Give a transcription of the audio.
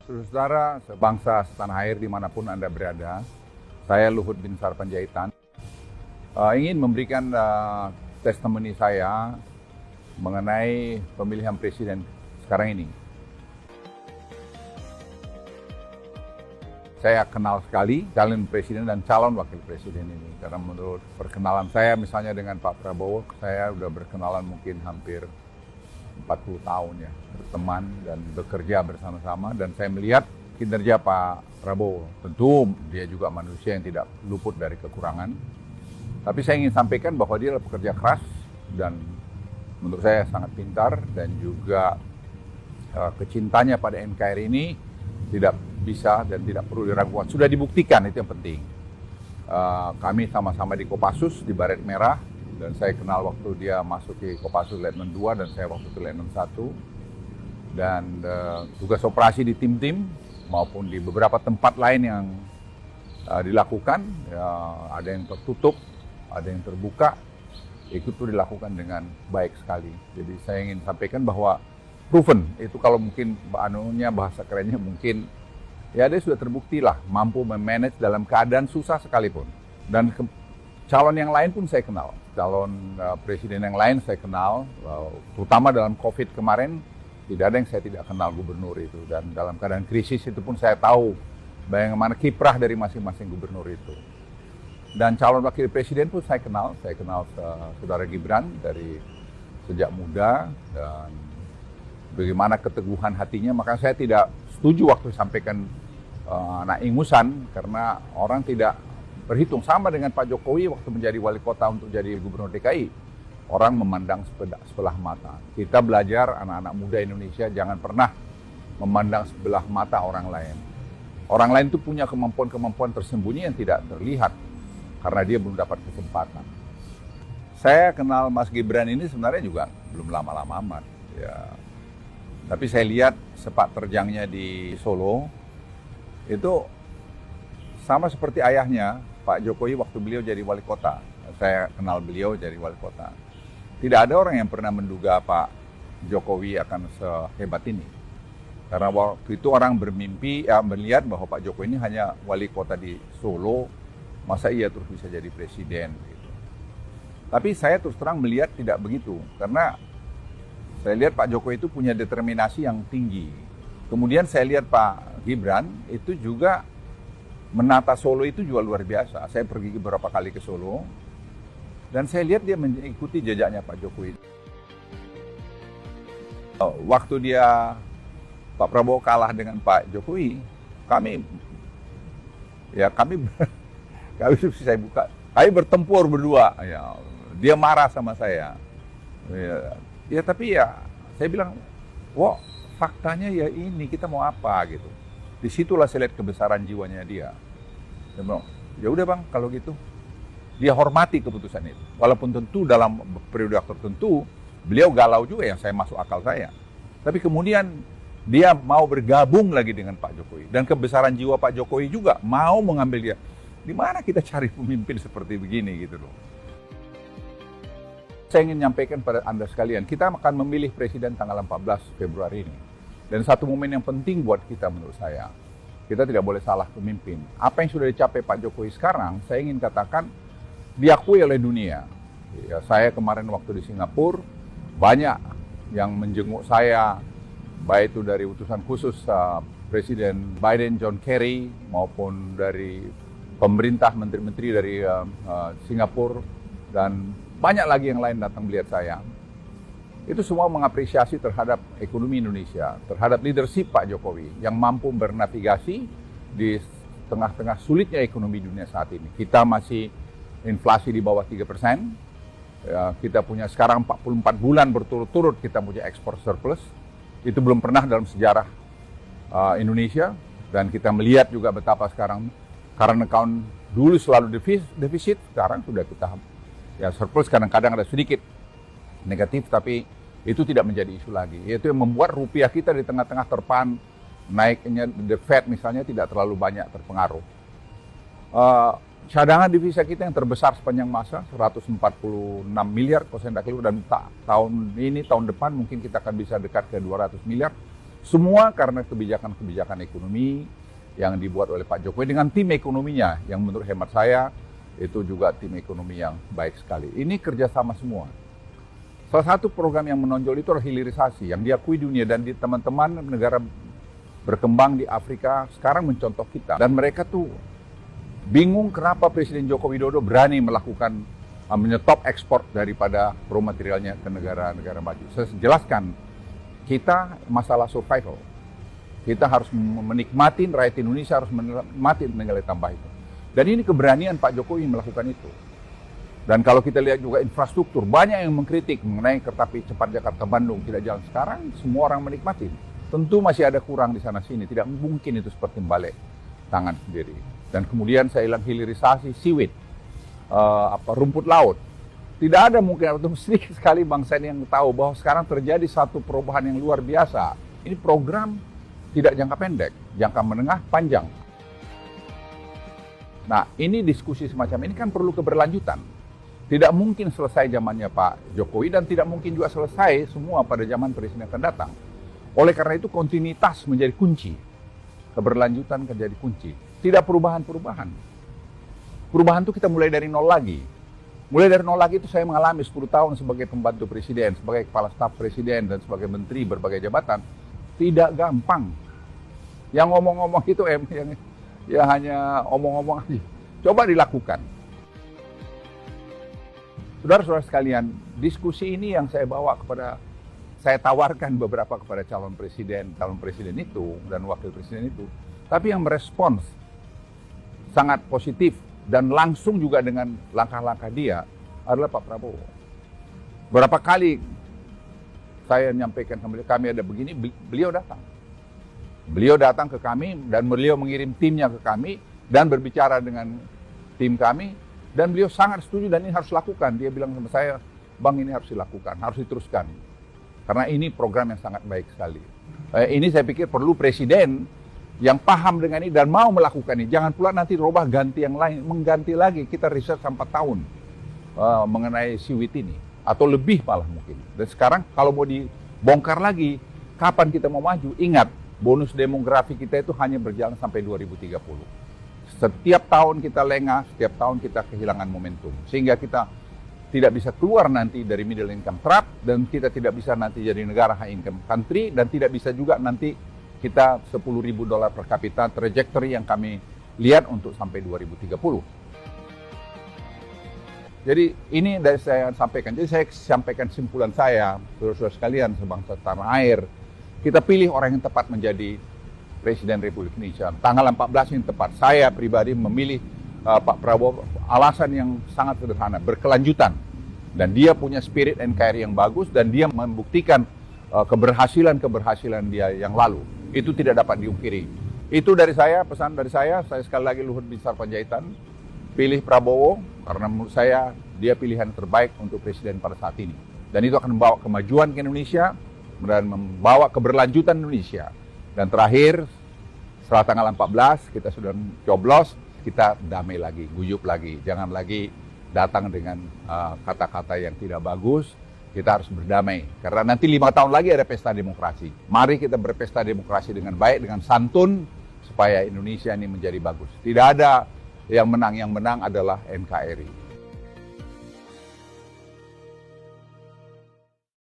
Saudara sebangsa setanah air dimanapun Anda berada, saya Luhut Binsar Panjaitan ingin memberikan testimoni saya mengenai pemilihan presiden sekarang ini. Saya kenal sekali calon presiden dan calon wakil presiden ini, karena menurut perkenalan saya misalnya dengan Pak Prabowo, saya sudah berkenalan mungkin hampir 40 tahun ya, berteman dan bekerja bersama-sama, dan saya melihat kinerja Pak Prabowo. Tentu dia juga manusia yang tidak luput dari kekurangan, tapi saya ingin sampaikan bahwa dia adalah pekerja keras dan menurut saya sangat pintar, dan juga kecintanya pada NKRI ini tidak bisa dan tidak perlu diragukan. Sudah dibuktikan, itu yang penting. Kami sama-sama di Kopassus di Baret Merah, dan saya kenal waktu dia masuk ke Kopassus Letnan 2 dan saya waktu itu Letnan 1. Dan tugas operasi di tim-tim maupun di beberapa tempat lain yang dilakukan, ada yang tertutup, ada yang terbuka, itu dilakukan dengan baik sekali. Jadi saya ingin sampaikan bahwa proven, itu kalau mungkin bahasa kerennya mungkin, ya dia sudah terbukti lah mampu memanage dalam keadaan susah sekalipun. Dan calon yang lain pun saya kenal, calon presiden yang lain saya kenal, terutama dalam COVID kemarin, tidak ada yang saya tidak kenal gubernur itu. Dan dalam keadaan krisis itu pun saya tahu bagaimana kiprah dari masing-masing gubernur itu. Dan calon wakil presiden pun saya kenal saudara Gibran dari sejak muda, dan bagaimana keteguhan hatinya. Maka saya tidak setuju waktu sampaikan anak ingusan, karena orang tidak berhitung. Sama dengan Pak Jokowi waktu menjadi wali kota untuk jadi gubernur DKI. Orang memandang sebelah mata. Kita belajar anak-anak muda Indonesia jangan pernah memandang sebelah mata orang lain. Orang lain itu punya kemampuan-kemampuan tersembunyi yang tidak terlihat karena dia belum dapat kesempatan. Saya kenal Mas Gibran ini sebenarnya juga belum lama-lama amat. Ya. Tapi saya lihat sepak terjangnya di Solo itu sama seperti ayahnya, Pak Jokowi waktu beliau jadi wali kota. Saya kenal beliau jadi wali kota. Tidak ada orang yang pernah menduga Pak Jokowi akan sehebat ini. Karena waktu itu orang bermimpi, melihat bahwa Pak Jokowi ini hanya wali kota di Solo, masa iya terus bisa jadi presiden. Gitu. Tapi saya terus terang melihat tidak begitu. Karena saya lihat Pak Jokowi itu punya determinasi yang tinggi. Kemudian saya lihat Pak Gibran itu juga menata Solo itu juga luar biasa. Saya pergi beberapa kali ke Solo, dan saya lihat dia mengikuti jejaknya Pak Jokowi. Waktu Pak Prabowo kalah dengan Pak Jokowi, kami bertempur berdua. Ya, dia marah sama saya. Tapi saya bilang, wah faktanya ya ini, kita mau apa gitu. Disitulah saya lihat kebesaran jiwanya dia. Dia bilang, ya udah bang, kalau gitu. Dia hormati keputusan itu. Walaupun tentu dalam periode tertentu, beliau galau juga yang saya masuk akal saya. Tapi kemudian dia mau bergabung lagi dengan Pak Jokowi. Dan kebesaran jiwa Pak Jokowi juga mau mengambil dia. Di mana kita cari pemimpin seperti begini gitu loh. Saya ingin menyampaikan pada Anda sekalian, kita akan memilih presiden tanggal 14 Februari ini. Dan satu momen yang penting buat kita menurut saya, kita tidak boleh salah pemimpin. Apa yang sudah dicapai Pak Jokowi sekarang, saya ingin katakan diakui oleh dunia. Ya, saya kemarin waktu di Singapura, banyak yang menjenguk saya, baik itu dari utusan khusus Presiden Biden, John Kerry, maupun dari pemerintah, menteri-menteri dari Singapura, dan banyak lagi yang lain datang melihat saya. Itu semua mengapresiasi terhadap ekonomi Indonesia, terhadap leadership Pak Jokowi yang mampu bernavigasi di tengah-tengah sulitnya ekonomi dunia saat ini. Kita masih inflasi di bawah 3%, ya, kita punya sekarang 44 bulan berturut-turut kita punya ekspor surplus. Itu belum pernah dalam sejarah Indonesia, dan kita melihat juga betapa sekarang current account dulu selalu defisit, sekarang sudah kita ya surplus, kadang-kadang ada sedikit negatif, tapi itu tidak menjadi isu lagi. Itu yang membuat rupiah kita di tengah-tengah terpan naiknya the Fed misalnya tidak terlalu banyak terpengaruh. Cadangan devisa kita yang terbesar sepanjang masa 146 miliar kalau saya tidak keliru, dan tahun ini, tahun depan mungkin kita akan bisa dekat ke 200 miliar. Semua karena kebijakan-kebijakan ekonomi yang dibuat oleh Pak Jokowi dengan tim ekonominya yang menurut hemat saya itu juga tim ekonomi yang baik sekali. Ini kerjasama semua. Salah satu program yang menonjol itu adalah hilirisasi yang diakui dunia dan di teman-teman negara berkembang di Afrika sekarang mencontoh kita. Dan mereka tuh bingung kenapa Presiden Joko Widodo berani melakukan menyetop ekspor daripada raw materialnya ke negara-negara maju. Saya jelaskan, kita masalah survival. Kita harus menikmati, rakyat Indonesia harus menikmati nilai tambah itu. Dan ini keberanian Pak Jokowi melakukan itu. Dan kalau kita lihat juga infrastruktur, banyak yang mengkritik mengenai kereta api cepat Jakarta-Bandung tidak jalan sekarang, semua orang menikmati. Tentu masih ada kurang di sana-sini, tidak mungkin itu seperti balik tangan sendiri. Dan kemudian saya bilang hilirisasi seaweed, rumput laut. Tidak ada mungkin, atau sedikit sekali bangsa ini yang tahu bahwa sekarang terjadi satu perubahan yang luar biasa. Ini program tidak jangka pendek, jangka menengah, panjang. Nah, ini diskusi semacam ini kan perlu keberlanjutan. Tidak mungkin selesai zamannya Pak Jokowi dan tidak mungkin juga selesai semua pada zaman presiden yang akan datang. Oleh karena itu kontinuitas menjadi kunci. Keberlanjutan menjadi kunci. Tidak perubahan-perubahan. Perubahan itu kita mulai dari nol lagi. Mulai dari nol lagi itu saya mengalami 10 tahun sebagai pembantu presiden, sebagai kepala staf presiden dan sebagai menteri berbagai jabatan. Tidak gampang. Yang ngomong-ngomong itu ya hanya omong-omong aja. Coba dilakukan. Saudara-saudara sekalian, diskusi ini yang saya bawa saya tawarkan beberapa kepada calon presiden itu dan wakil presiden itu, tapi yang merespons sangat positif dan langsung juga dengan langkah-langkah dia adalah Pak Prabowo. Berapa kali saya menyampaikan kami ada begini, beliau datang. Beliau datang ke kami dan beliau mengirim timnya ke kami dan berbicara dengan tim kami. Dan beliau sangat setuju dan ini harus lakukan. Dia bilang sama saya, Bang ini harus dilakukan, harus diteruskan. Karena ini program yang sangat baik sekali. Ini saya pikir perlu presiden yang paham dengan ini dan mau melakukan ini. Jangan pula nanti robah ganti yang lain, mengganti lagi. Kita riset sampai 4 tahun mengenai seaweed ini. Atau lebih malah mungkin. Dan sekarang kalau mau dibongkar lagi, kapan kita mau maju? Ingat, bonus demografi kita itu hanya berjalan sampai 2030. Setiap tahun kita lengah, setiap tahun kita kehilangan momentum. Sehingga kita tidak bisa keluar nanti dari middle income trap, dan kita tidak bisa nanti jadi negara high income country, dan tidak bisa juga nanti kita $10.000 per kapita trajectory yang kami lihat untuk sampai 2030. Jadi ini dari saya sampaikan. Jadi saya sampaikan simpulan saya, saudara-saudara sekalian sebangsa tanah air. Kita pilih orang yang tepat menjadi Presiden Republik Indonesia. Tanggal 14 yang tepat. Saya pribadi memilih Pak Prabowo alasan yang sangat sederhana, berkelanjutan. Dan dia punya spirit NKRI yang bagus dan dia membuktikan keberhasilan dia yang lalu. Itu tidak dapat diungkiri. Itu dari saya, pesan dari saya sekali lagi Luhut Binsar Panjaitan, pilih Prabowo karena menurut saya dia pilihan terbaik untuk presiden pada saat ini. Dan itu akan membawa kemajuan ke Indonesia dan membawa keberlanjutan Indonesia. Dan terakhir, setelah tanggal 14, kita sudah coblos, kita damai lagi, guyup lagi. Jangan lagi datang dengan kata-kata yang tidak bagus, kita harus berdamai. Karena nanti 5 tahun lagi ada pesta demokrasi. Mari kita berpesta demokrasi dengan baik, dengan santun, supaya Indonesia ini menjadi bagus. Tidak ada yang menang adalah NKRI.